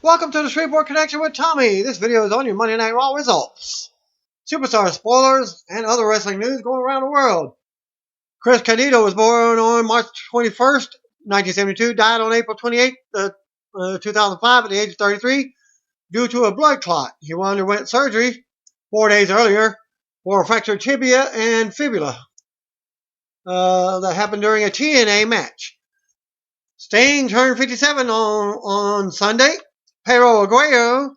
Welcome to the Shreveport Connection with Tommy. This video is on your Monday Night Raw results, superstar spoilers, and other wrestling news going around the world. Chris Candido was born on March 21st, 1972, died on April 28th, 2005 at the age of 33 due to a blood clot. He underwent surgery 4 days earlier for a fractured tibia and fibula that happened during a TNA match. Sting turned 57 on Sunday. Pedro Aguero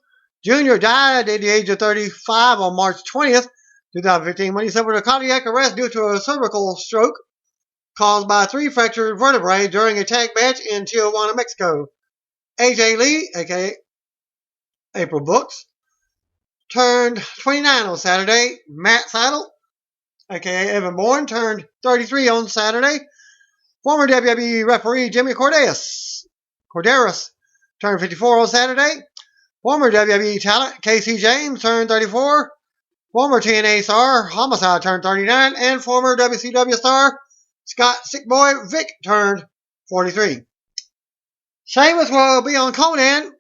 Jr. died at the age of 35 on March 20th, 2015, when he suffered a cardiac arrest due to a cervical stroke caused by 3 fractured vertebrae during a tag match in Tijuana, Mexico. AJ Lee, aka April Brooks, turned 29 on Saturday. Matt Seidel, aka Evan Bourne, turned 33 on Saturday. Former WWE referee Jimmy Corderas turned 54 on Saturday. Former WWE talent Casey James turned 34. Former TNA star Homicide turned 39. And former WCW star Scott Sickboy Vick turned 43. Sheamus will be on Conan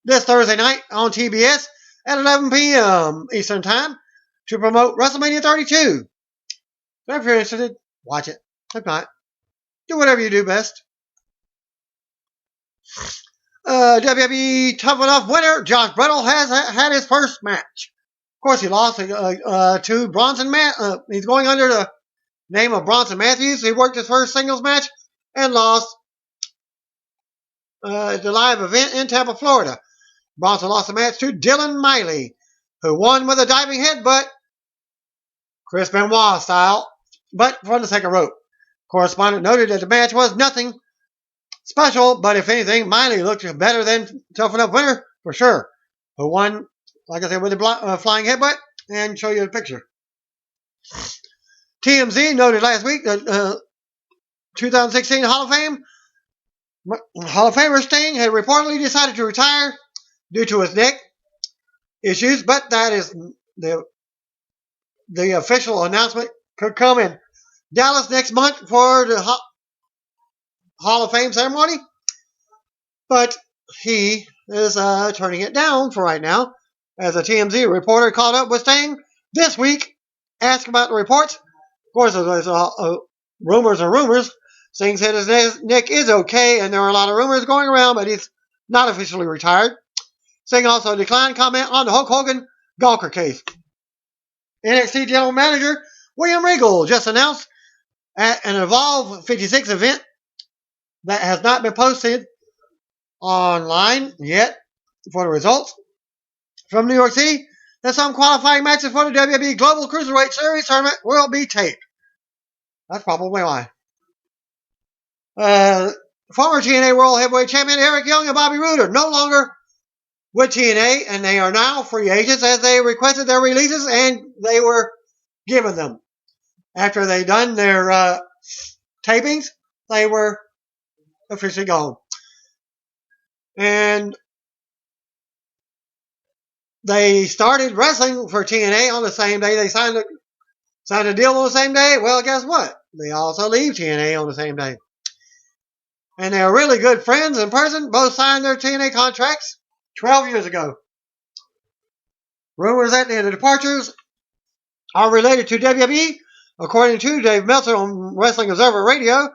this Thursday night on TBS at 11 p.m. Eastern Time to promote WrestleMania 32. So if you're interested, watch it. If not, do whatever you do best. WWE Tough Enough winner Josh Brettel has had his first match. Of course, he lost to Bronson. He's going under the name of Bronson Matthews. He worked his first singles match and lost at the live event in Tampa, Florida. Bronson lost the match to Dylan Miley, who won with a diving headbutt, Chris Benoit style, but from the second rope. Correspondent noted that the match was nothing special, but if anything, Miley looked better than Tough Enough winner for sure, who won, like I said, with the flying headbutt, and show you the picture. TMZ noted last week that 2016 Hall of Famer Sting had reportedly decided to retire due to his neck issues, but that is the official announcement could come in Dallas next month for the Hall of Fame ceremony, but he is turning it down for right now, as a TMZ reporter caught up with Sting this week, asked about the reports. Of course, there's rumors and rumors. Sting said his neck is okay, and there are a lot of rumors going around, but he's not officially retired. Sting also declined comment on the Hulk Hogan Gawker case. NXT General Manager William Regal just announced at an Evolve 56 event that has not been posted online yet for the results from New York City that some qualifying matches for the WWE Global Cruiserweight Series tournament will be taped. That's probably why. Former TNA World Heavyweight Champion Eric Young and Bobby Roode are no longer with TNA, and they are now free agents as they requested their releases, and they were given them. After they done their tapings, they were officially gone. And they started wrestling for TNA on the same day. They signed a deal on the same day. Well, guess what? They also leave TNA on the same day. And they are really good friends in person. Both signed their TNA contracts 12 years ago. Rumors that the departures are related to WWE. According to Dave Meltzer on Wrestling Observer Radio,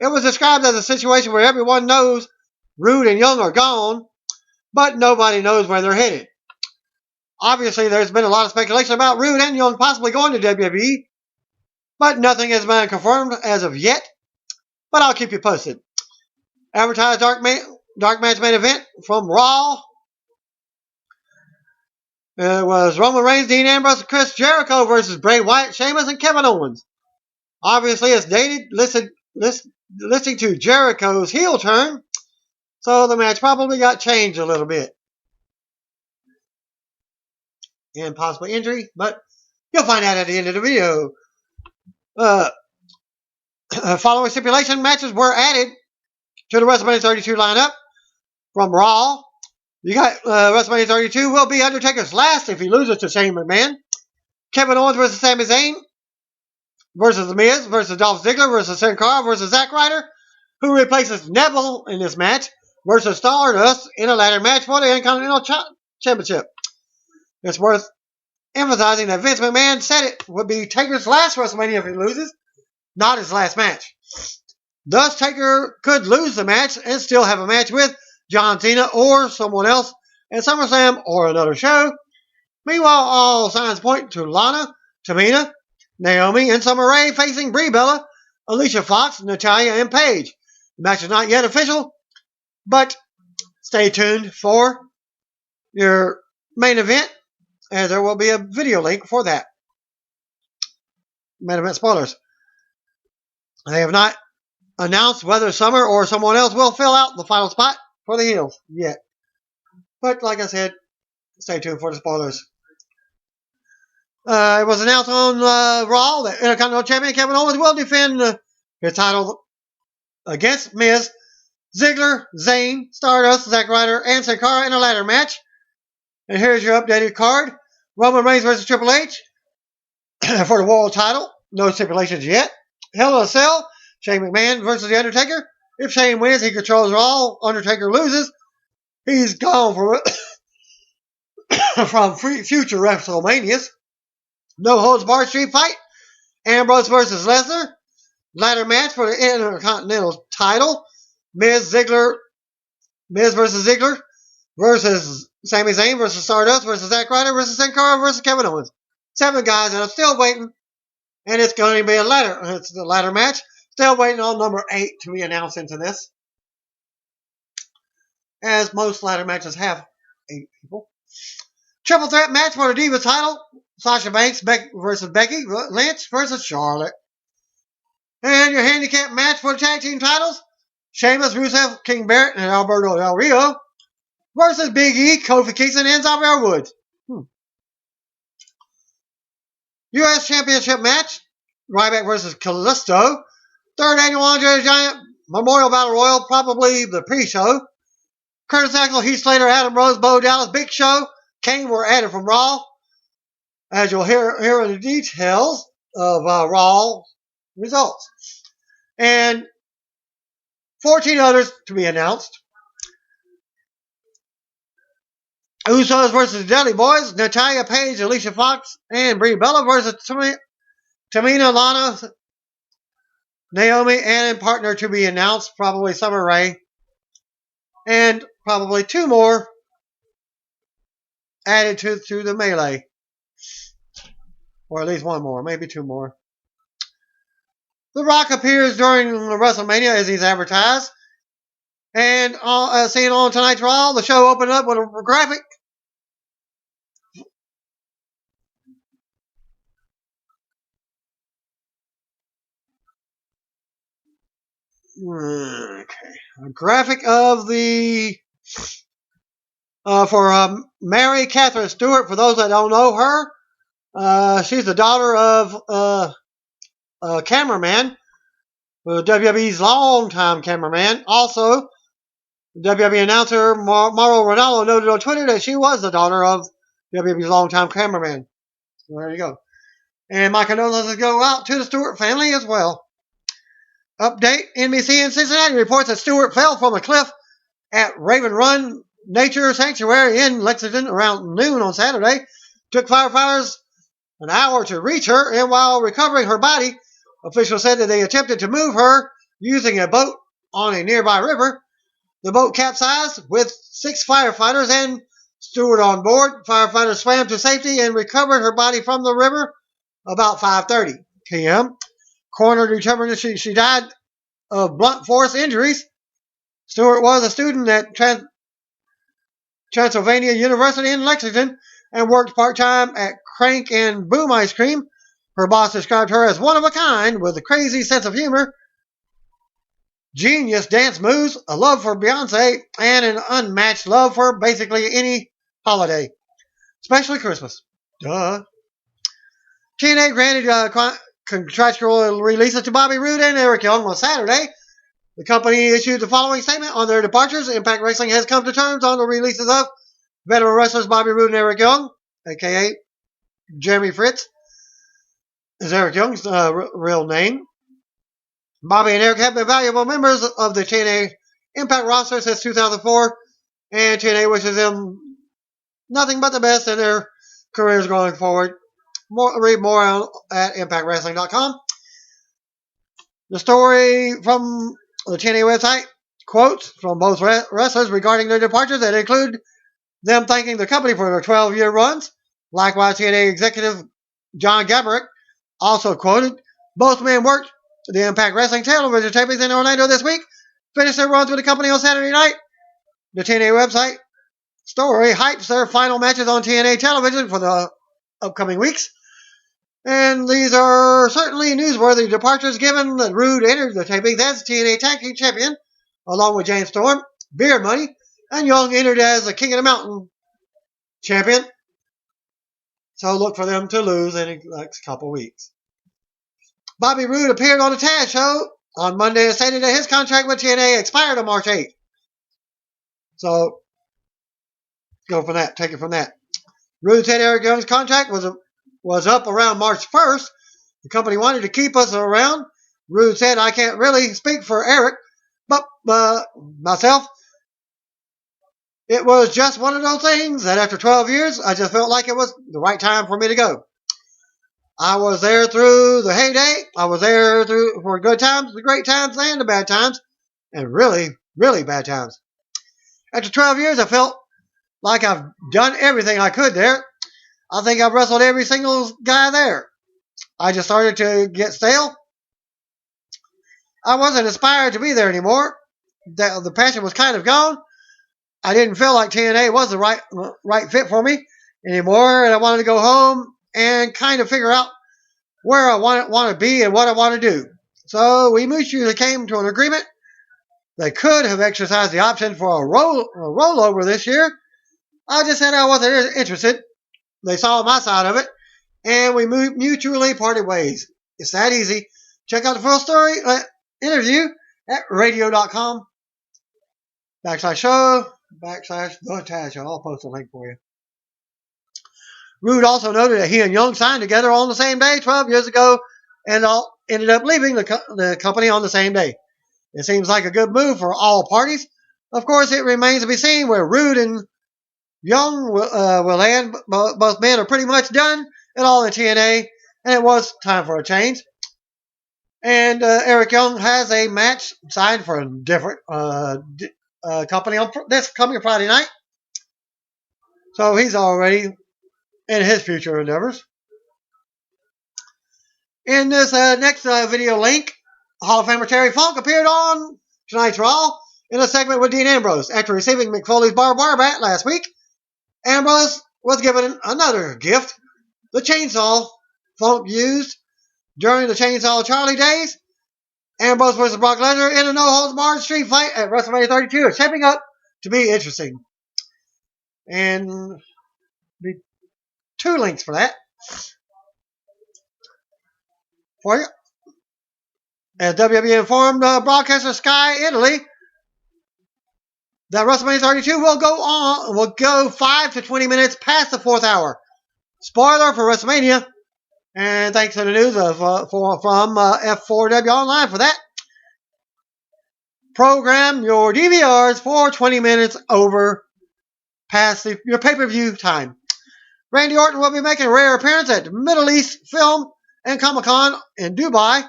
it was described as a situation where everyone knows Roode and Young are gone, but nobody knows where they're headed. Obviously, there's been a lot of speculation about Roode and Young possibly going to WWE, but nothing has been confirmed as of yet. But I'll keep you posted. Advertised dark match main event from Raw. It was Roman Reigns, Dean Ambrose, Chris Jericho versus Bray Wyatt, Sheamus, and Kevin Owens. Obviously, it's dated, listening to Jericho's heel turn, so the match probably got changed a little bit. And possibly injury, but you'll find out at the end of the video. Following stipulation, matches were added to the WrestleMania 32 lineup from Raw. You got WrestleMania 32 will be Undertaker's last if he loses to Shane McMahon. Kevin Owens versus Sami Zayn versus The Miz versus Dolph Ziggler versus Sin Cara versus Zack Ryder, who replaces Neville in this match. versus Stardust in a ladder match for the Intercontinental Championship. It's worth emphasizing that Vince McMahon said it would be Taker's last WrestleMania if he loses, not his last match. Thus, Taker could lose the match and still have a match with John Cena or someone else at SummerSlam or another show. Meanwhile, all signs point to Lana, Tamina, Naomi, and Summer Rae facing Brie Bella, Alicia Fox, Natalya, and Paige. The match is not yet official, but stay tuned for your main event, and there will be a video link for that. Main event spoilers. They have not announced whether Summer or someone else will fill out the final spot for the heels yet. But like I said, stay tuned for the spoilers. It was announced on Raw that Intercontinental Champion Kevin Owens will defend his title against Miz, Ziggler, Zayn, Stardust, Zack Ryder, and Sin Cara in a ladder match. And here's your updated card. Roman Reigns versus Triple H for the world title. No stipulations yet. Hell in a Cell. Shane McMahon versus The Undertaker. If Shane wins, he controls Raw. Undertaker loses. He's gone from future WrestleManias. No holds barred street fight. Ambrose versus Lesnar. Ladder match for the Intercontinental title. Miz versus Ziggler versus Sami Zayn versus Stardust versus Zack Ryder versus Sin Cara versus Kevin Owens. 7 guys, and I'm still waiting. And it's going to be a ladder. It's the ladder match. Still waiting on number 8 to be announced into this. As most ladder matches have 8 people. Triple threat match for the Divas title. Sasha Banks versus Becky Lynch versus Charlotte. And your handicap match for the tag team titles. Sheamus, Rusev, King Barrett, and Alberto Del Rio versus Big E, Kofi Kingston, and Xavier Woods. U.S. Championship match. Ryback versus Kalisto. 3rd annual Andre the Giant Memorial Battle Royal, probably the pre-show. Curtis Axel, Heath Slater, Adam Rose, Bo Dallas, Big Show. Kane were added from Raw. As you'll hear in the details of Raw results. And 14 others to be announced. Usos versus Dudley Boys. Natalya, Paige, Alicia Fox, and Brie Bella versus Tamina, Lana, Naomi, and partner to be announced. Probably Summer Rae. And probably 2 more added to the melee. Or at least 1 more. Maybe 2 more. The Rock appears during WrestleMania as he's advertised. And seen on tonight's Raw, the show opened up with a graphic. Okay. A graphic of the for Mary Catherine Stewart. For those that don't know her, she's the daughter of a cameraman, WWE's longtime cameraman. Also, WWE announcer Mauro Ranallo noted on Twitter that she was the daughter of WWE's longtime cameraman. So there you go. And my condolences go out to the Stewart family as well. Update, NBC in Cincinnati reports that Stewart fell from a cliff at Raven Run Nature Sanctuary in Lexington around noon on Saturday. Took firefighters an hour to reach her, and while recovering her body, officials said that they attempted to move her using a boat on a nearby river. The boat capsized with 6 firefighters and Stewart on board. Firefighters swam to safety and recovered her body from the river about 5:30 p.m. Coroner determined that she died of blunt force injuries. Stewart was a student at Transylvania University in Lexington and worked part-time at Crank and Boom Ice Cream. Her boss described her as one of a kind with a crazy sense of humor, genius dance moves, a love for Beyonce, and an unmatched love for basically any holiday, especially Christmas. Duh. TNA granted contractual releases to Bobby Roode and Eric Young on Saturday. The company issued the following statement on their departures. Impact Wrestling has come to terms on the releases of veteran wrestlers Bobby Roode and Eric Young, a.k.a. Jeremy Fritz, is Eric Young's real name. Bobby and Eric have been valuable members of the TNA Impact roster since 2004, and TNA wishes them nothing but the best in their careers going forward. Read more at ImpactWrestling.com. The story from the TNA website, quotes from both wrestlers regarding their departures that include them thanking the company for their 12-year runs. Likewise, TNA executive John Gabrick also quoted, both men worked the Impact Wrestling television tapings in Orlando this week, finished their runs with the company on Saturday night. The TNA website story hypes their final matches on TNA television for the upcoming weeks. And these are certainly newsworthy departures given that Rude entered the tapings as TNA Tag Team Champion, along with James Storm, Beard Money, and Young entered as the King of the Mountain Champion. So look for them to lose in the next couple weeks. Bobby Roode appeared on the Taz show on Monday and stated that his contract with TNA expired on March 8th. So go from that, take it from that. Roode said Eric Young's contract was up around March 1st. The company wanted to keep us around. Roode said, I can't really speak for Eric, but myself. It was just one of those things that after 12 years, I just felt like it was the right time for me to go. I was there through the heyday. I was there for good times, the great times, and the bad times, and really, really bad times. After 12 years, I felt like I've done everything I could there. I think I've wrestled every single guy there. I just started to get stale. I wasn't inspired to be there anymore. The passion was kind of gone. I didn't feel like TNA was the right fit for me anymore, and I wanted to go home and kind of figure out where I want to be and what I want to do. So we mutually came to an agreement. They could have exercised the option for a rollover this year. I just said I wasn't interested. They saw my side of it, and we mutually parted ways. It's that easy. Check out the full story interview at radio.com /show / the Taz Show. I'll post a link for you. Roode also noted that he and Young signed together on the same day 12 years ago and ended up leaving the company on the same day. It seems like a good move for all parties. Of course, it remains to be seen where Roode and Young will land. Both men are pretty much done at all in TNA, and it was time for a change. And Eric Young has a match signed for a different company on this coming Friday night. So he's already in his future endeavors. In this next video link, Hall of Famer Terry Funk appeared on tonight's Raw in a segment with Dean Ambrose. After receiving Mick Foley's barbed wire bat last week, Ambrose was given another gift, the chainsaw Funk used during the Chainsaw Charlie days. Ambrose vs. Brock Lesnar in a no-holds-barred street fight at WrestleMania 32 is shaping up to be interesting. And two links for that for you. As WWE informed broadcaster Sky Italy that WrestleMania 32 will go 5 to 20 minutes past the 4th hour. Spoiler for WrestleMania. And thanks to the news from F4W Online for that. Program your DVRs for 20 minutes over past your pay-per-view time. Randy Orton will be making a rare appearance at Middle East Film and Comic-Con in Dubai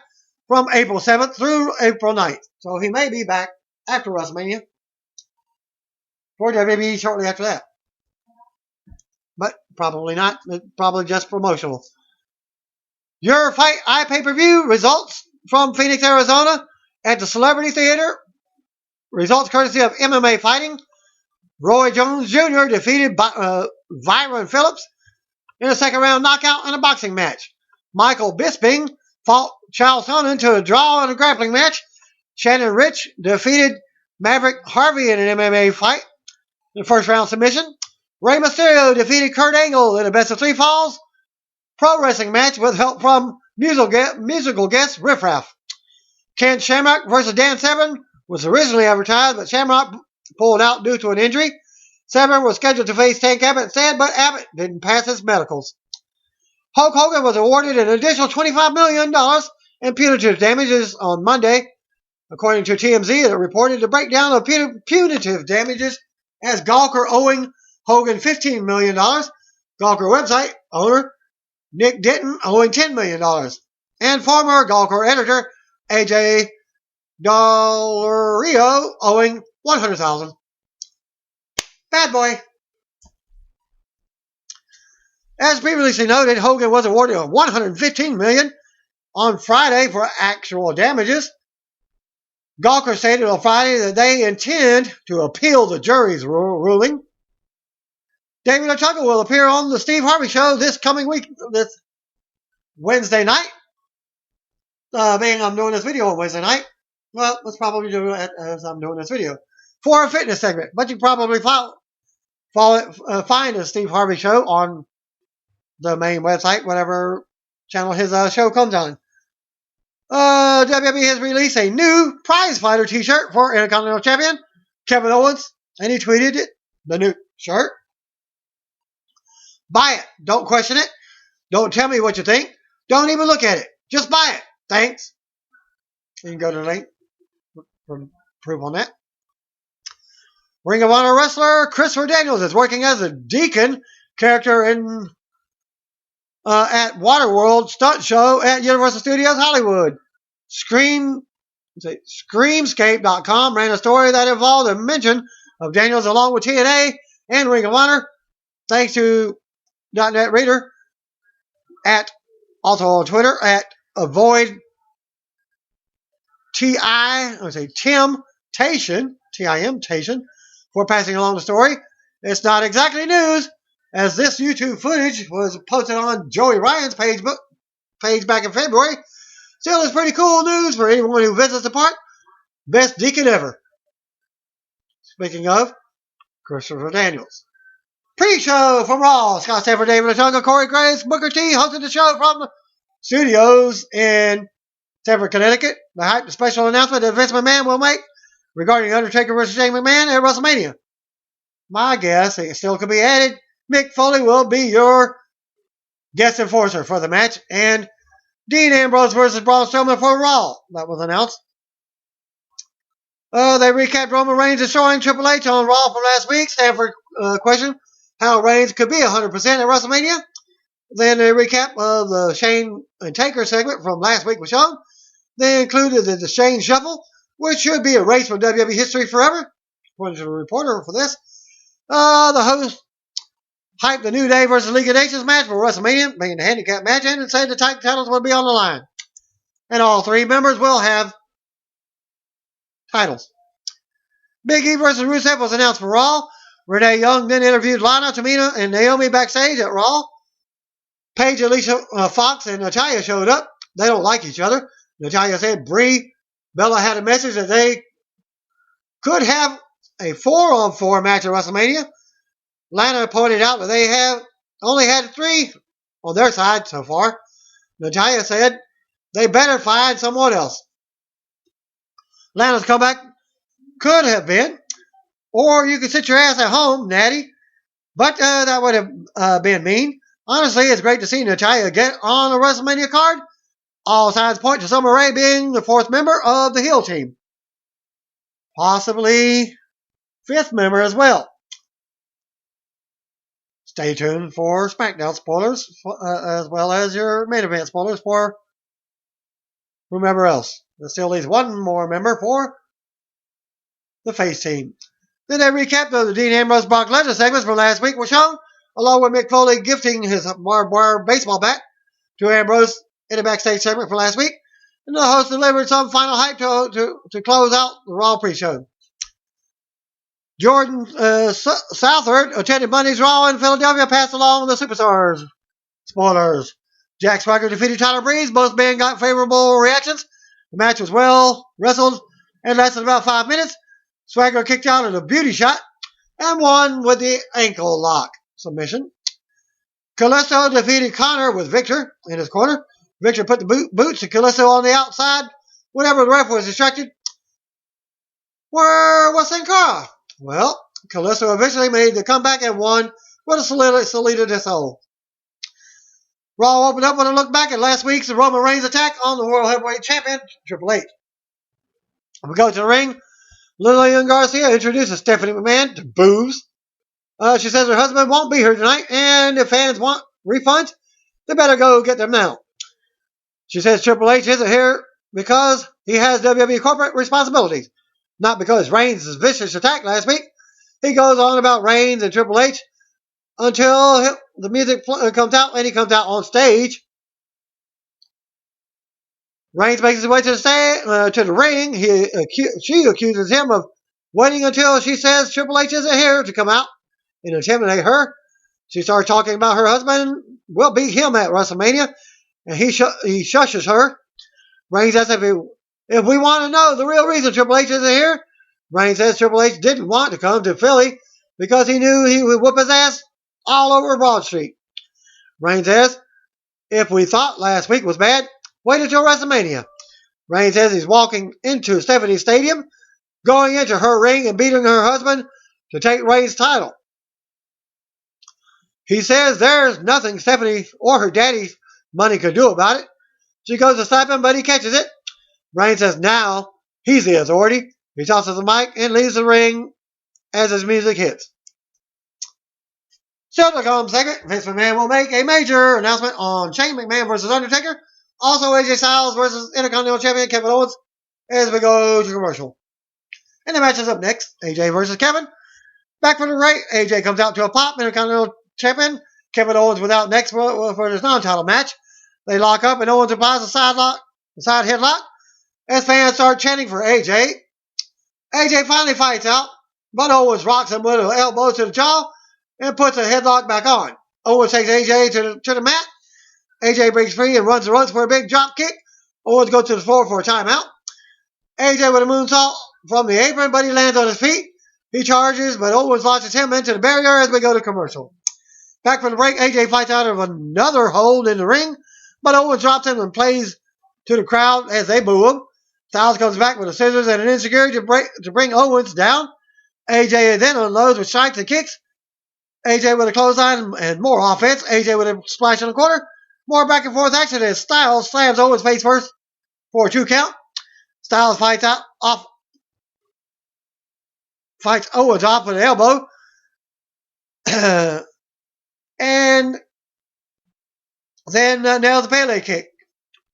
from April 7th through April 9th. So he may be back after WrestleMania for WWE shortly after that. But probably not. Probably just promotional. Your Fight iPay-per-view results from Phoenix, Arizona at the Celebrity Theater. Results courtesy of MMA Fighting. Roy Jones Jr. defeated Byron Phillips in a second-round knockout in a boxing match. Michael Bisping fought Charles Sonnen to a draw in a grappling match. Shannon Rich defeated Maverick Harvey in an MMA fight in the first-round submission. Rey Mysterio defeated Kurt Angle in a best-of-3 falls pro wrestling match with help from musical guest Riff Raff. Ken Shamrock versus Dan Severn was originally advertised, but Shamrock pulled out due to an injury. Severn was scheduled to face Tank Abbott instead, but Abbott didn't pass his medicals. Hulk Hogan was awarded an additional $25 million in punitive damages on Monday According to TMZ, it reported the breakdown of punitive damages as Gawker owing Hogan $15 million. Gawker website owner Nick Denton owing $10 million. And former Gawker editor AJ Dolario owing $100,000. Bad boy. As previously noted, Hogan was awarded $115 million on Friday for actual damages. Gawker stated on Friday that they intend to appeal the jury's ruling. David Otunga will appear on the Steve Harvey Show this coming week, this Wednesday night. Being I'm doing this video on Wednesday night, well, let's probably do it as I'm doing this video for a fitness segment. But you probably find the Steve Harvey Show on the main website, whatever channel his show comes on. WWE has released a new prize fighter t-shirt for Intercontinental Champion Kevin Owens, and he tweeted it, the new shirt. Buy it. Don't question it. Don't tell me what you think. Don't even look at it. Just buy it. Thanks. You can go to the link for proof on that. Ring of Honor wrestler Christopher Daniels is working as a Deacon character in at Waterworld stunt show at Universal Studios Hollywood. Screamscape.com ran a story that involved a mention of Daniels along with TNA and Ring of Honor, thanks to .net reader at also on Twitter at avoid Tim-tation for passing along the story. It's not exactly news, as this YouTube footage was posted on Joey Ryan's page back in February. Still, it's pretty cool news for anyone who visits the park. Best Deacon ever. Speaking of Christopher Daniels. Pre-show from Raw. Scott Stanford, David Otunga, Corey Graves, Booker T hosted the show from the studios in Stamford, Connecticut. The hype special announcement that Vince McMahon will make regarding Undertaker versus Shane McMahon at WrestleMania. My guess, it still could be added. Mick Foley will be your guest enforcer for the match, and Dean Ambrose versus Braun Strowman for Raw. That was announced. They recapped Roman Reigns destroying Triple H on Raw from last week. Stanford questioned how Reigns could be 100% at WrestleMania. Then a recap of the Shane and Taker segment from last week was shown. They included the Shane Shuffle, which should be erased from WWE history forever, according to the reporter for this. The host hyped the New Day versus League of Nations match for WrestleMania, being the handicap match, and said the tag titles would be on the line. And all three members will have titles. Big E versus Rusev was announced for Raw. Renee Young then interviewed Lana, Tamina, and Naomi backstage at Raw. Paige, Alicia Fox, and Natalya showed up. They don't like each other. Natalya said Brie Bella had a message that they could have a 4-on-4 match at WrestleMania. Lana pointed out that they have only had 3 on their side so far. Natalya said they better find someone else. Lana's comeback could have been, or you could sit your ass at home, Natty. But that would have been mean. Honestly, it's great to see Natalya get on a WrestleMania card. All signs point to Summer Rae being the 4th member of the heel team. Possibly 5th member as well. Stay tuned for SmackDown spoilers, as well as your main event spoilers for whomever else. There's still at least one more member for the face team. Then they recapped the Dean Ambrose Brock Lesnar segments from last week were shown, along with Mick Foley gifting his barbed wire baseball bat to Ambrose in a backstage segment from last week. And the host delivered some final hype to close out the Raw pre-show. Jordan Southard attended Monday's Raw in Philadelphia, passed along the Superstars. Spoilers. Jack Swagger defeated Tyler Breeze. Both men got favorable reactions. The match was well wrestled and lasted about 5 minutes. Swagger kicked out at a beauty shot and won with the ankle lock submission. Kalisto defeated Connor with Victor in his corner. Victor put the boots of Kalisto on the outside whenever the ref was distracted. Where was Sin Cara? Well, Kalisto eventually made the comeback and won with a Salida del Sol. Raw opened up with a look back at last week's Roman Reigns attack on the World Heavyweight Champion, Triple H. We go to the ring. Lillian Garcia introduces Stephanie McMahon to boos. She says her husband won't be here tonight, and if fans want refunds, they better go get them now. She says Triple H isn't here because he has WWE corporate responsibilities, not because Reigns' vicious attack last week. He goes on about Reigns and Triple H until the music comes out and he comes out on stage. Reigns makes his way to the ring. She accuses him of waiting until she says Triple H isn't here to come out and intimidate her. She starts talking about her husband will beat him at WrestleMania, and he shushes her. Reigns asks if we want to know the real reason Triple H isn't here. Reigns says Triple H didn't want to come to Philly because he knew he would whoop his ass all over Broad Street. Reigns says, if we thought last week was bad, wait until WrestleMania. Reigns says he's walking into Stephanie's stadium, going into her ring and beating her husband to take Reigns' title. He says there's nothing Stephanie or her daddy's money could do about it. She goes to slap him, but he catches it. Reigns says now he's the authority. He tosses the mic and leaves the ring as his music hits. Still to come segment, Vince McMahon will make a major announcement on Shane McMahon versus Undertaker. Also AJ Styles versus Intercontinental Champion Kevin Owens as we go to commercial. And the match is up next. AJ versus Kevin. Back from the break, AJ comes out to a pop. Intercontinental Champion Kevin Owens without next for his non-title match. They lock up and Owens applies a side headlock as fans start chanting for AJ. AJ finally fights out, but Owens rocks him with an elbow to the jaw and puts a headlock back on. Owens takes AJ to the mat. AJ breaks free and runs the ropes for a big drop kick. Owens goes to the floor for a timeout. AJ with a moonsault from the apron, but he lands on his feet. He charges, but Owens launches him into the barrier as we go to commercial. Back from the break, AJ fights out of another hold in the ring, but Owens drops him and plays to the crowd as they boo him. Styles comes back with the scissors and an insecurity to bring Owens down. AJ then unloads with strikes and kicks. AJ with a clothesline and more offense. AJ with a splash in the corner. More back and forth action as Styles slams Owens face first for a 2 count. Styles fights Owens off with an elbow. And then nails the Pele kick.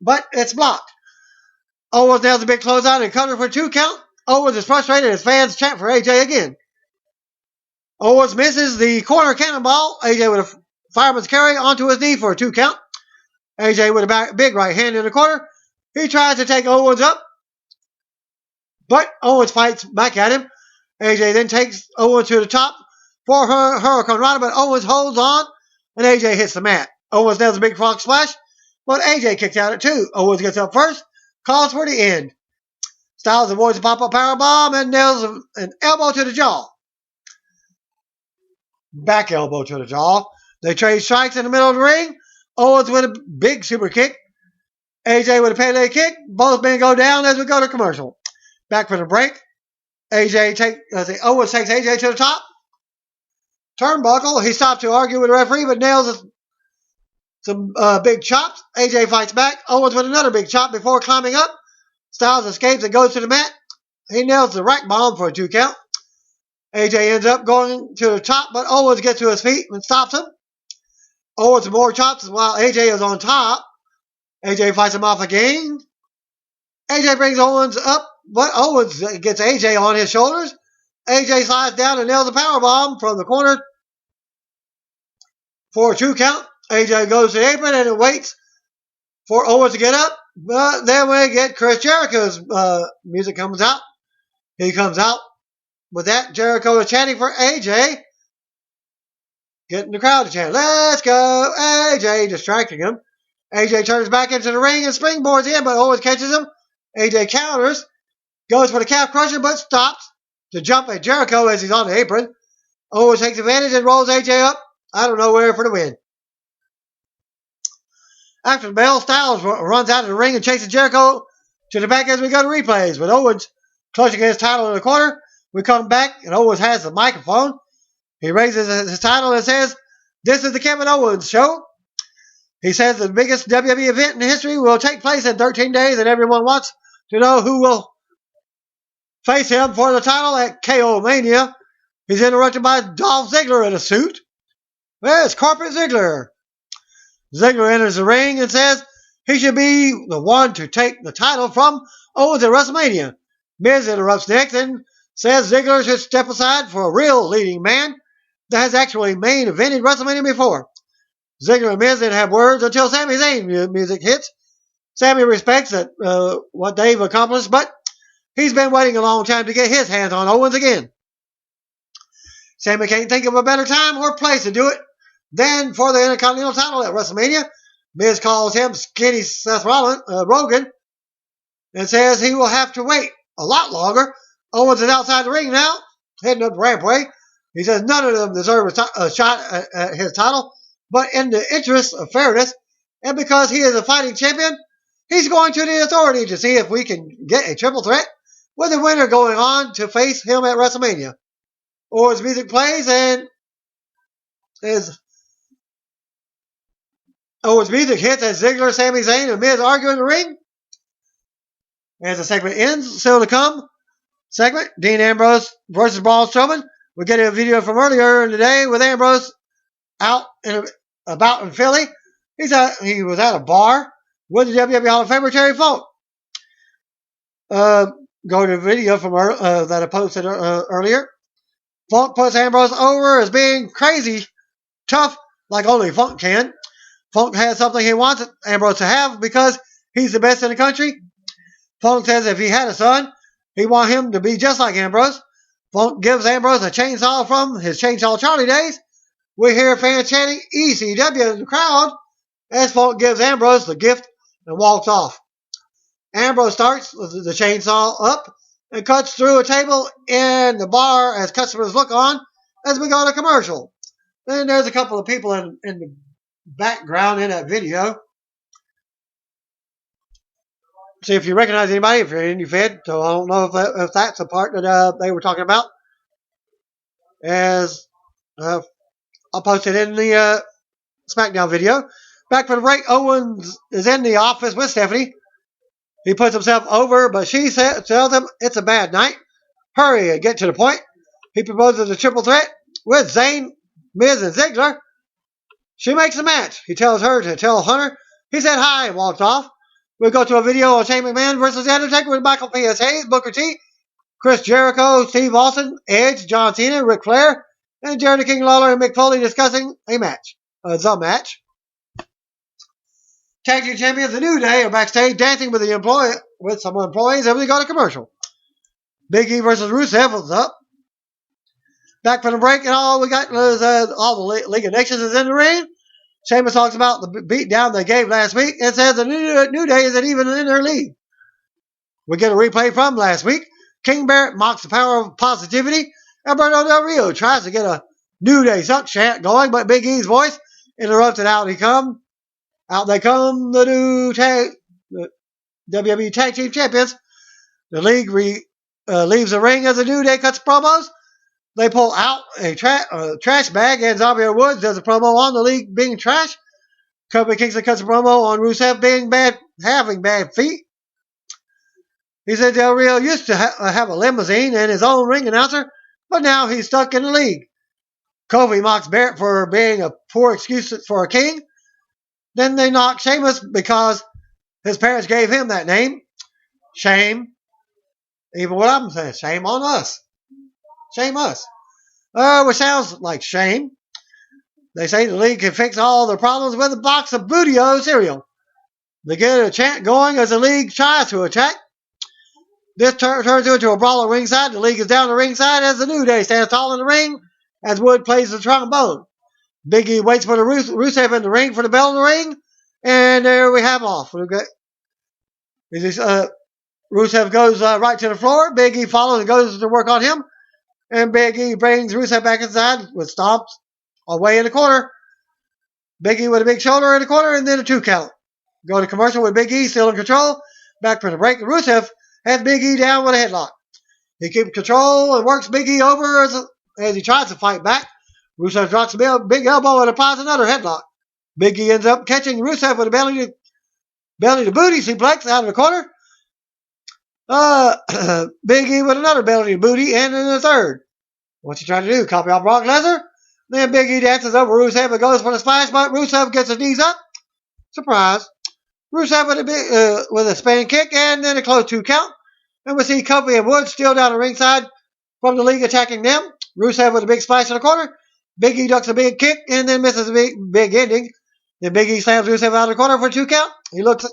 But it's blocked. Owens nails a big clothesline and cover for a 2 count. Owens is frustrated as fans chant for AJ again. Owens misses the corner cannonball. AJ with a fireman's carry onto his knee for a 2 count. AJ with a big right hand in the corner. He tries to take Owens up, but Owens fights back at him. AJ then takes Owens to the top for her Hurricane Rana, but Owens holds on, and AJ hits the mat. Owens nails a big frog splash, but AJ kicks out at 2. Owens gets up first, calls for the end. Styles avoids a pop-up powerbomb and nails an elbow to the jaw. Back elbow to the jaw. They trade strikes in the middle of the ring. Owens with a big super kick. AJ with a Pele kick. Both men go down as we go to commercial. Back for the break. Owens takes AJ to the top. Turnbuckle. He stops to argue with the referee, but nails some big chops. AJ fights back. Owens with another big chop before climbing up. Styles escapes and goes to the mat. He nails the rack bomb for a 2 count. AJ ends up going to the top, but Owens gets to his feet and stops him. Owens with more chops while AJ is on top. AJ fights him off again. AJ brings Owens up, but Owens gets AJ on his shoulders. AJ slides down and nails a powerbomb from the corner for a 2 count. AJ goes to the apron and it waits for Owens to get up. But then we get Chris Jericho's music comes out. He comes out. With that, Jericho is chanting for AJ. Getting the crowd to chant, let's go, AJ, distracting him. AJ turns back into the ring and springboards in, but Owens catches him. AJ counters, goes for the calf crusher, but stops to jump at Jericho as he's on the apron. Owens takes advantage and rolls AJ up out of nowhere for the win. After the bell, Styles runs out of the ring and chases Jericho to the back as we go to replays. With Owens clutching his title in the corner, we come back and Owens has the microphone. He raises his title and says, "This is the Kevin Owens Show." He says the biggest WWE event in history will take place in 13 days and everyone wants to know who will face him for the title at KO Mania. He's interrupted by Dolph Ziggler in a suit. There's Corporate Ziggler. Ziggler enters the ring and says he should be the one to take the title from Owens at WrestleMania. Miz interrupts next and says Ziggler should step aside for a real leading man that has actually main evented WrestleMania before. Ziggler and Miz didn't have words until Sami Zayn music hits. Sami respects what they've accomplished, but he's been waiting a long time to get his hands on Owens again. Sami can't think of a better time or place to do it than for the Intercontinental title at WrestleMania. Miz calls him Skinny Seth Rogen and says he will have to wait a lot longer. Owens is outside the ring now, heading up the rampway. He says none of them deserve a shot at his title, but in the interest of fairness, and because he is a fighting champion, he's going to the authority to see if we can get a triple threat with the winner going on to face him at WrestleMania. Owens' music plays and Owens' music hits as Ziggler, Sami Zayn, and Miz argue in the ring. As the segment ends, still to come segment, Dean Ambrose versus Braun Strowman. We're getting a video from earlier in the day with Ambrose out and about in Philly. He was at a bar with the WWE Hall of Famer Terry Funk. Go to the video from that I posted earlier. Funk puts Ambrose over as being crazy tough like only Funk can. Funk has something he wants Ambrose to have because he's the best in the country. Funk says if he had a son, he'd want him to be just like Ambrose. Funk gives Ambrose a chainsaw from his Chainsaw Charlie days. We hear fans chanting ECW in the crowd as Funk gives Ambrose the gift and walks off. Ambrose starts the chainsaw up and cuts through a table in the bar as customers look on as we go to commercial. Then there's a couple of people in the background in that video. See if you recognize anybody, if you're indie fed. So I don't know if that's the part that they were talking about. As I'll post it in the SmackDown video. Back for the break, Owens is in the office with Stephanie. He puts himself over, but she tells him it's a bad night. Hurry and get to the point. He proposes a triple threat with Zayn, Miz, and Ziggler. She makes a match. He tells her to tell Hunter he said hi and walks off. We go to a video of Shane McMahon versus The Undertaker with Michael P.S. Hayes, Booker T, Chris Jericho, Steve Austin, Edge, John Cena, Ric Flair, and Jerry King Lawler and Mick Foley discussing the match. Tag team champions, The New Day, are backstage dancing with some employees as we go to commercial. Big E versus Rusev was up. Back from the break, and all we got was all the League of Nations is in the ring. Sheamus talks about the beatdown they gave last week and says the New Day isn't even in their league. We get a replay from last week. King Barrett mocks the power of positivity. Alberto Del Rio tries to get a New Day suck chant going, but Big E's voice interrupted. Out they come, the new WWE Tag Team Champions. The league leaves the ring as the New Day cuts promos. They pull out a trash bag, and Xavier Woods does a promo on the league being trash. Kofi Kingston cuts a promo on Rusev having bad feet. He said Del Rio used to have a limousine and his own ring announcer, but now he's stuck in the league. Kofi mocks Barrett for being a poor excuse for a king. Then they knock Sheamus because his parents gave him that name. Shame. Even what I'm saying, shame on us. Shame us. Which sounds like shame. They say the league can fix all their problems with a box of Bootio cereal. They get a chant going as the league tries to attack. This turns into a brawl at ringside. The league is down the ringside as the New Day stands tall in the ring as Wood plays the trombone. Big E waits for the Rusev in the ring for the bell in the ring. And there we have off. Rusev goes right to the floor. Big E follows and goes to work on him. And Big E brings Rusev back inside with stomps away in the corner. Big E with a big shoulder in the corner and then a 2 count. Go to commercial with Big E still in control. Back for the break. Rusev has Big E down with a headlock. He keeps control and works Big E over as he tries to fight back. Rusev drops a big elbow and applies another headlock. Big E ends up catching Rusev with a belly to booty suplex out of the corner. Big E with another belly booty, and in the third. What's he trying to do? Copy off Brock Lesnar? Then Big E dances over Rusev and goes for the splash, but Rusev gets his knees up. Surprise. Rusev with a spinning kick and then a close 2 count. And we see Kofi and Woods still down the ringside from the league attacking them. Rusev with a big splash in the corner. Big E ducks a big kick and then misses a big ending. Then Big E slams Rusev out of the corner for a 2 count. He looks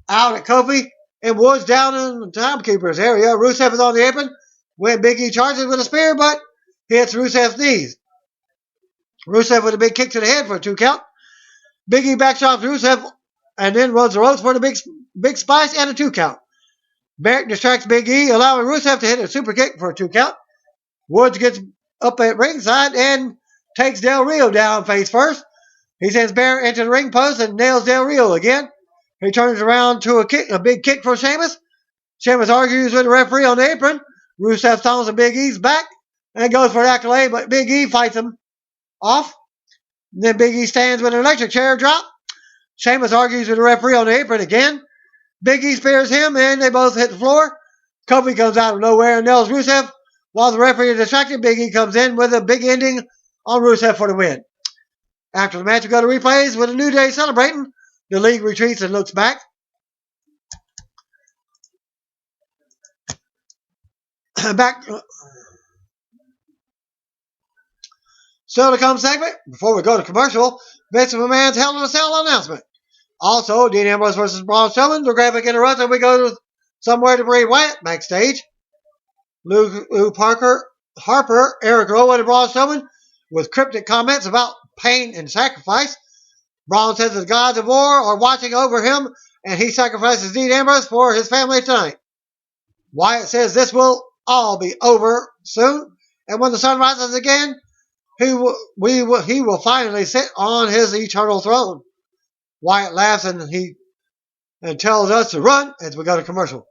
out at Kofi and Woods down in the timekeeper's area. Rusev is on the apron when Big E charges with a spear, but hits Rusev's knees. Rusev with a big kick to the head for a 2 count. Big E backshots Rusev and then runs the ropes for the big splash and a 2 count. Barrett distracts Big E, allowing Rusev to hit a super kick for a 2 count. Woods gets up at ringside and takes Del Rio down face first. He sends Barrett into the ring post and nails Del Rio again. He turns around to a big kick for Sheamus. Sheamus argues with the referee on the apron. Rusev stomps on Big E's back and goes for an accolade, but Big E fights him off. Then Big E stands with an electric chair drop. Sheamus argues with the referee on the apron again. Big E spears him and they both hit the floor. Kofi comes out of nowhere and nails Rusev. While the referee is distracted, Big E comes in with a big ending on Rusev for the win. After the match, we go to replays with a New Day celebrating. The league retreats and looks back. Still to come segment. Before we go to commercial, Vince McMahon's Hell in a Cell announcement. Also, Dean Ambrose versus Braun Strowman. The graphic interrupts and we go to somewhere to Bray Wyatt backstage. Lou Harper, Eric Rowan, and Braun Strowman with cryptic comments about pain and sacrifice. Braun says the gods of war are watching over him and he sacrifices Dean Ambrose for his family tonight. Wyatt says this will all be over soon, and when the sun rises again, he will finally sit on his eternal throne. Wyatt laughs and tells us to run as we go to commercial.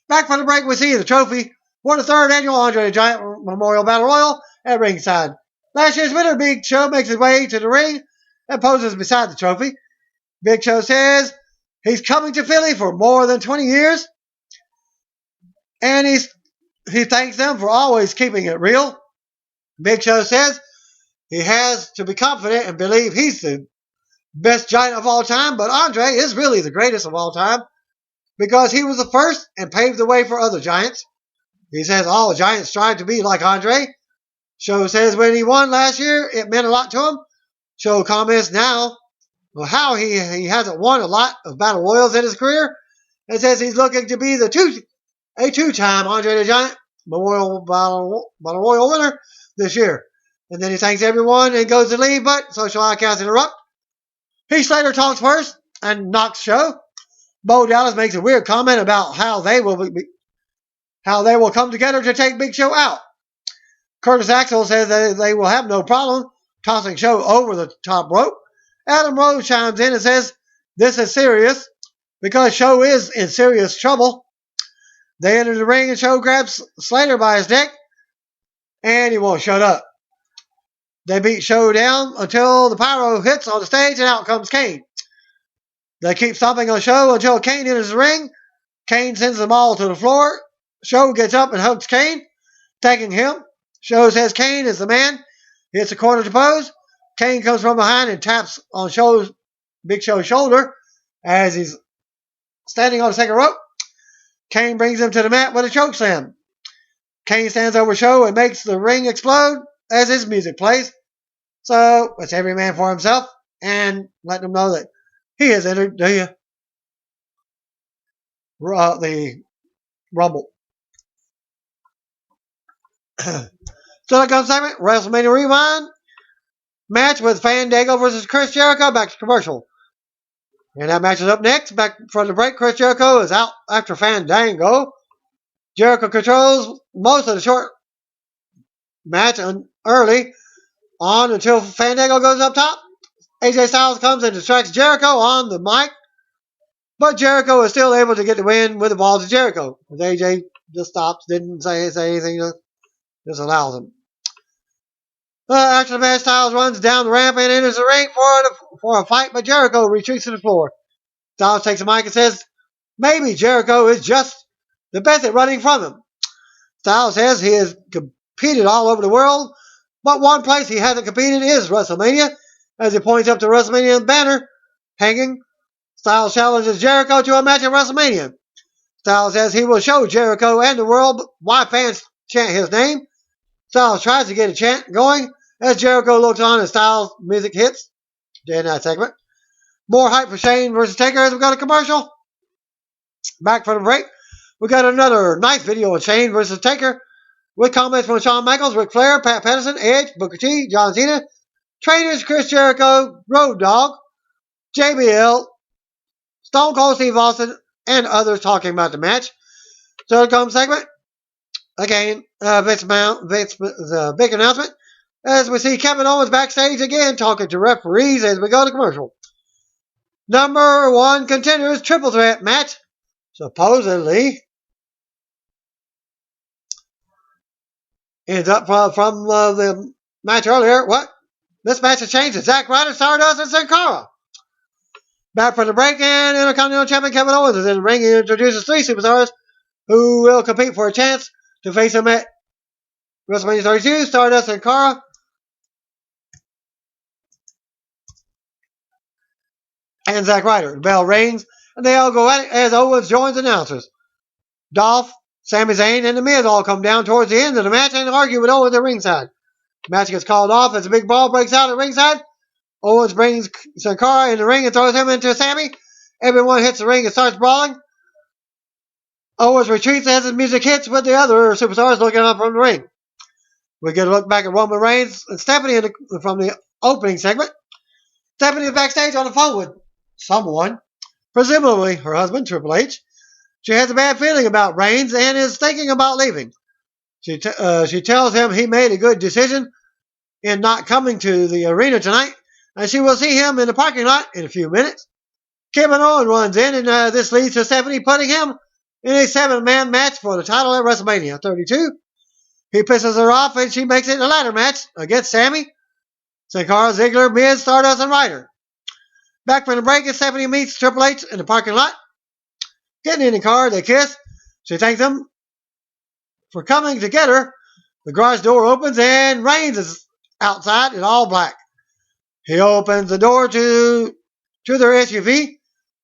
Back from the break, we see the trophy for the 3rd annual Andre the Giant Memorial Battle Royal at ringside. Last year's winner, Big Show, makes his way to the ring and poses beside the trophy. Big Show says he's coming to Philly for more than 20 years, and he thanks them for always keeping it real. Big Show says he has to be confident and believe he's the best giant of all time, but Andre is really the greatest of all time because he was the first and paved the way for other giants. He says all giants strive to be like Andre. Show says when he won last year, it meant a lot to him. Show comments now on how he hasn't won a lot of battle royals in his career and says he's looking to be a two-time Andre the Giant Memorial Battle Royal winner this year. And then he thanks everyone and goes to leave, but social outcasts interrupt. Heath Slater talks first and knocks Show. Bo Dallas makes a weird comment about how they will come together to take Big Show out. Curtis Axel says that they will have no problem tossing Show over the top rope. Adam Rose chimes in and says this is serious because Show is in serious trouble. They enter the ring and Show grabs Slater by his neck and he won't shut up. They beat Show down until the pyro hits on the stage and out comes Kane. They keep stomping on Show until Kane enters the ring. Kane sends them all to the floor. Show gets up and hugs Kane, thanking him. Show says Kane is the man. He hits a corner to pose. Kane comes from behind and taps on Big Show's shoulder as he's standing on the second rope. Kane brings him to the mat with a choke slam. Kane stands over Show and makes the ring explode as his music plays. So it's every man for himself and let them know that he has entered the Rumble. So that comes segment, WrestleMania Rewind. Match with Fandango versus Chris Jericho. Back to commercial. And that match is up next. Back from the break, Chris Jericho is out after Fandango. Jericho controls most of the short match early on until Fandango goes up top. AJ Styles comes and distracts Jericho on the mic. But Jericho is still able to get the win with the ball to Jericho. AJ just stops, didn't say anything, just allows him. After the match, Styles runs down the ramp and enters the ring for a fight, but Jericho retreats to the floor. Styles takes the mic and says, maybe Jericho is just the best at running from him. Styles says he has competed all over the world, but one place he hasn't competed is WrestleMania, as he points up to WrestleMania banner hanging. Styles challenges Jericho to a match at WrestleMania. Styles says he will show Jericho and the world why fans chant his name. Styles tries to get a chant going as Jericho looks on as Styles' music hits during that segment. More hype for Shane versus Taker as we go to commercial. Back from the break, we got another nice video of Shane versus Taker with comments from Shawn Michaels, Ric Flair, Pat Patterson, Edge, Booker T, John Cena, trainers Chris Jericho, Road Dogg, JBL, Stone Cold Steve Austin, and others talking about the match. So the comes segment. Again, the big announcement as we see Kevin Owens backstage again talking to referees as we go to commercial. Number 1 contenders triple threat match. Supposedly ends up from the match earlier. What? This match has changed to Zack Ryder, Stardust, and Sin Cara. Back from the break, and Intercontinental Champion Kevin Owens is in the ring. He introduces 3 superstars who will compete for a chance to face him at WrestleMania 32, Stardust and Cara. And Zack Ryder. The bell rings, and they all go at it as Owens joins announcers. Dolph, Sami Zayn, and The Miz all come down towards the end of the match and argue with Owens at ringside. The match gets called off as a big brawl breaks out at ringside. Owens brings Sin Cara in the ring and throws him into Sami. Everyone hits the ring and starts brawling. Owens retreats as his music hits with the other superstars looking up from the ring. We get a look back at Roman Reigns and Stephanie from the opening segment. Stephanie is backstage on the phone with someone, presumably her husband, Triple H. She has a bad feeling about Reigns and is thinking about leaving. She tells him he made a good decision in not coming to the arena tonight, and she will see him in the parking lot in a few minutes. Kevin Owens runs in, and this leads to Stephanie putting him in a 7-man match for the title at WrestleMania 32. He pisses her off, and she makes it a ladder match against Sami, Sin Cara, Ziggler, Miz, Stardust, and Ryder. Back from the break, and Stephanie meets Triple H in the parking lot. Getting in the car, they kiss. She thanks him for coming to get her. The garage door opens, and Reigns is outside in all black. He opens the door to their SUV.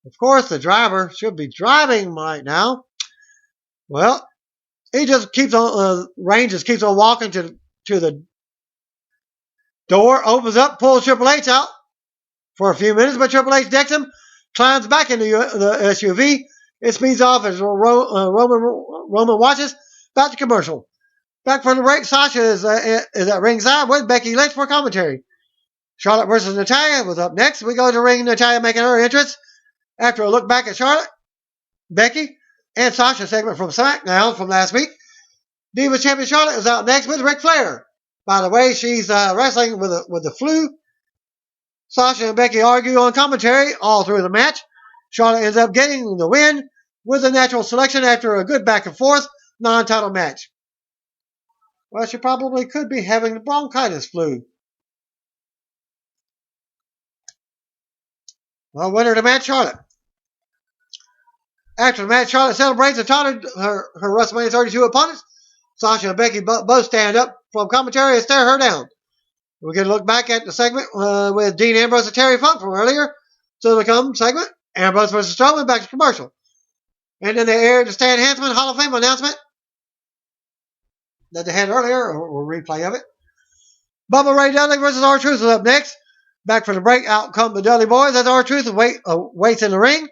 Of course, the driver should be driving right now. Well, he just keeps on. Reigns just keeps on walking to the door. Opens up, pulls Triple H out for a few minutes, but Triple H decks him, climbs back into the SUV. It speeds off as Roman watches. Back to commercial. Back from the break, Sasha is at ringside with Becky Lynch for commentary. Charlotte versus Natalya was up next. We go to ring, Natalya making her entrance. After a look back at Charlotte, Becky, and Sasha segment from SmackDown from last week. Divas Champion Charlotte is out next with Ric Flair. By the way, she's wrestling with the flu. Sasha and Becky argue on commentary all through the match. Charlotte ends up getting the win with a natural selection after a good back and forth non-title match. Well, she probably could be having the bronchitis flu. Well, winner of the match, Charlotte. After the match, Charlotte celebrates and taunted her WrestleMania 32 opponents. Sasha and Becky both stand up from commentary and stare her down. We're going to look back at the segment with Dean Ambrose and Terry Funk from earlier. So to come segment, Ambrose versus Strowman, back to commercial. And then they aired the Stan Hansen Hall of Fame announcement that they had earlier, or replay of it. Bubba Ray Dudley versus R-Truth is up next. Back from the break, out come the Dudley boys as R-Truth waits in the ring.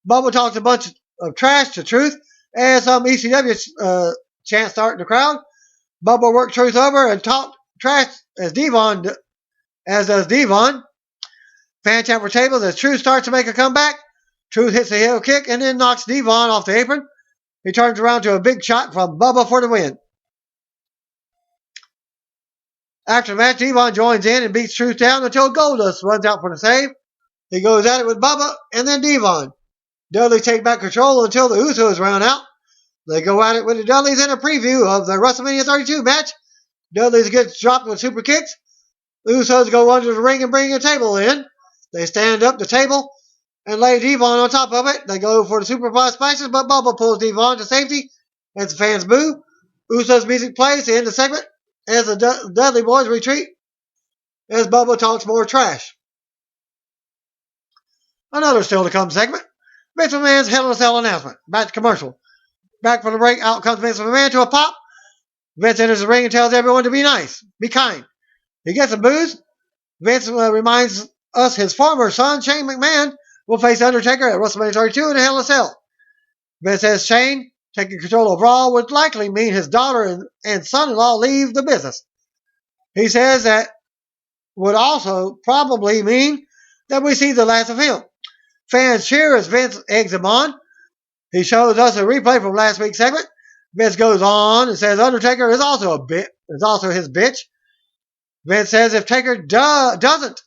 Bubba talks a bunch of trash to Truth as some ECW chants start in the crowd. Bubba worked Truth over and talked trash as does Devon. Fan chant for tables as Truth starts to make a comeback. Truth hits a heel kick and then knocks Devon off the apron. He turns around to a big shot from Bubba for the win. After the match, Devon joins in and beats Truth down until Goldust runs out for the save. He goes at it with Bubba and then Devon. Dudley take back control until the Usos round out. They go at it with the Dudleys in a preview of the WrestleMania 32 match. Dudleys gets dropped with super kicks. The Usos go under the ring and bring a table in. They stand up the table and lay Devon on top of it. They go for the superfly splashes, but Bubba pulls Devon to safety As the fans boo, Usos music plays to end the segment as the Dudley Boys retreat as Bubba talks more trash. Another still to come segment. Vince McMahon's Hell in a Cell announcement. Back to commercial. Back from the break, out comes Vince McMahon to a pop. Vince enters the ring and tells everyone to be nice, be kind. He gets some booze. Vince reminds us his former son, Shane McMahon, will face Undertaker at WrestleMania 32 in a Hell in a Cell. Vince says Shane taking control of Raw would likely mean his daughter and son-in-law leave the business. He says that would also probably mean that we see the last of him. Fans cheer as Vince eggs him on. He shows us a replay from last week's segment. Vince goes on and says Undertaker is also his bitch. Vince says if Taker doesn't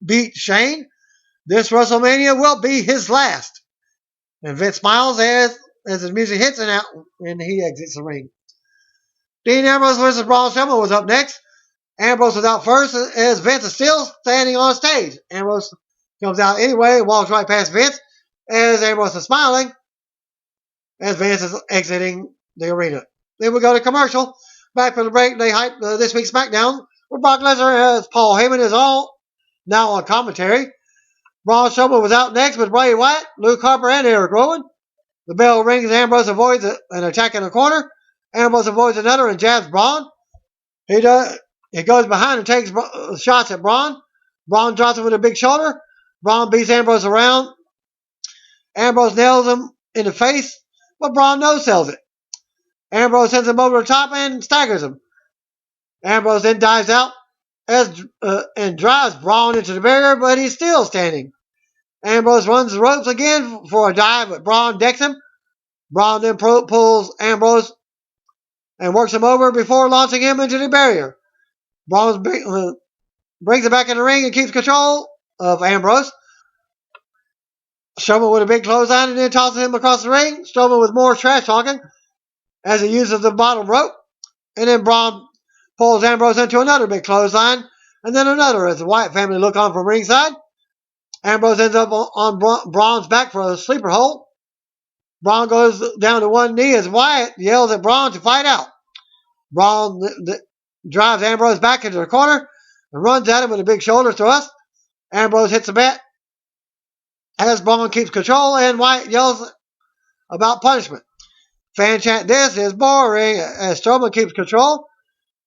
beat Shane, this WrestleMania will be his last. And Vince smiles as his music hits and he exits the ring. Dean Ambrose versus Braun Strowman was up next. Ambrose was out first as Vince is still standing on stage. Ambrose comes out anyway and walks right past Vince as Ambrose is smiling as Vince is exiting the arena. Then we go to commercial. Back from the break, they hype this week's SmackDown where Brock Lesnar as Paul Heyman is all now on commentary. Braun Strowman was out next with Bray Wyatt, Luke Harper, and Eric Rowan. The bell rings. Ambrose avoids an attack in the corner. Ambrose avoids another and jabs Braun. He goes behind and takes shots at Braun. Braun drops him with a big shoulder. Braun beats Ambrose around. Ambrose nails him in the face, but Braun no-sells it. Ambrose sends him over the top and staggers him. Ambrose then dives out and drives Braun into the barrier, but he's still standing. Ambrose runs the ropes again for a dive, but Braun decks him. Braun then pulls Ambrose and works him over before launching him into the barrier. Braun brings it back in the ring and keeps control of Ambrose. Strowman with a big clothesline and then tosses him across the ring. Strowman with more trash talking as he uses the bottom rope. And then Braun pulls Ambrose into another big clothesline and then another as the Wyatt family look on from ringside. Ambrose ends up on Braun's back for a sleeper hold. Braun goes down to one knee as Wyatt yells at Braun to fight out. Braun drives Ambrose back into the corner and runs at him with a big shoulder thrust. Ambrose hits the mat as Braun keeps control and Wyatt yells about punishment. Fan chant, "This is boring," as Strowman keeps control.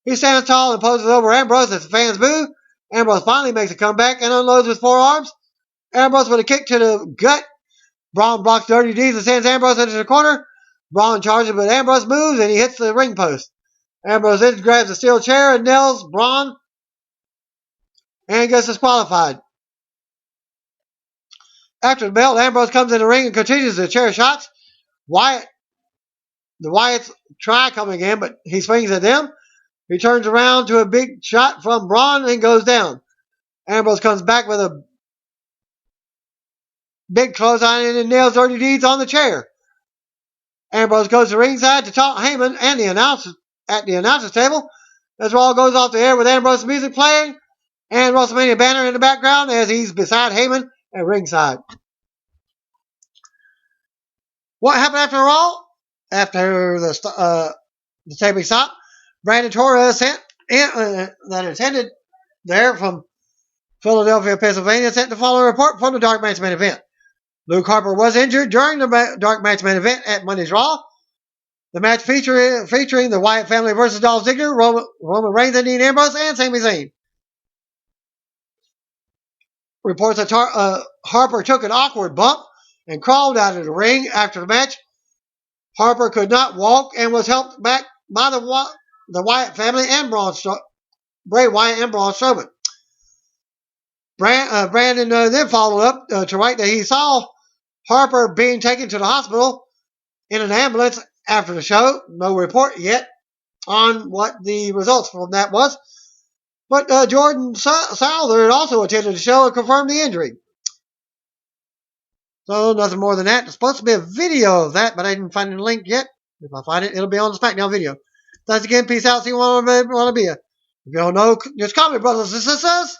He stands tall and poses over Ambrose as the fans boo. Ambrose finally makes a comeback and unloads with forearms. Ambrose with a kick to the gut. Braun blocks dirty deeds and sends Ambrose into the corner. Braun charges, but Ambrose moves and he hits the ring post. Ambrose then grabs a steel chair and nails Braun and gets disqualified. After the belt, Ambrose comes in the ring and continues the chair shots. The Wyatts try coming in, but he swings at them. He turns around to a big shot from Braun and goes down. Ambrose comes back with a big clothesline and nails dirty deeds on the chair. Ambrose goes to ringside to talk Heyman and the announcers at the announcer's table. As Raw goes off the air with Ambrose's music playing and WrestleMania banner in the background as he's beside Heyman at ringside. What happened after Raw? After the taping stop, Brandon Torres that attended there from Philadelphia, Pennsylvania, sent the following report from the Dark Match main event. Luke Harper was injured during the Dark Match main event at Monday's Raw. The match featuring the Wyatt family versus Dolph Ziggler, Roman Reigns, and Dean Ambrose, and Sami Zayn. Reports that Harper took an awkward bump and crawled out of the ring after the match. Harper could not walk and was helped back by the Wyatt family and Bray Wyatt and Braun Strowman. Brandon then followed up to write that he saw Harper being taken to the hospital in an ambulance after the show. No report yet on what the results from that was. But Jordan Souther also attended the show and confirmed the injury. So nothing more than that. There's supposed to be a video of that, but I didn't find the link yet. If I find it, it'll be on the SmackDown video. Thanks again. Peace out. See you want to be. If you don't know, just call me, brothers and sisters.